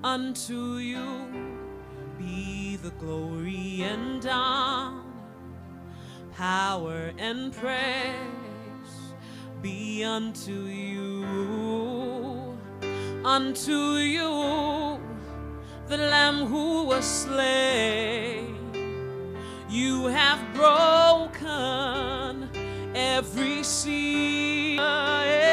Unto you be the glory and honor, power and praise be unto you. Unto you, the Lamb who was slain, you have broken every seal.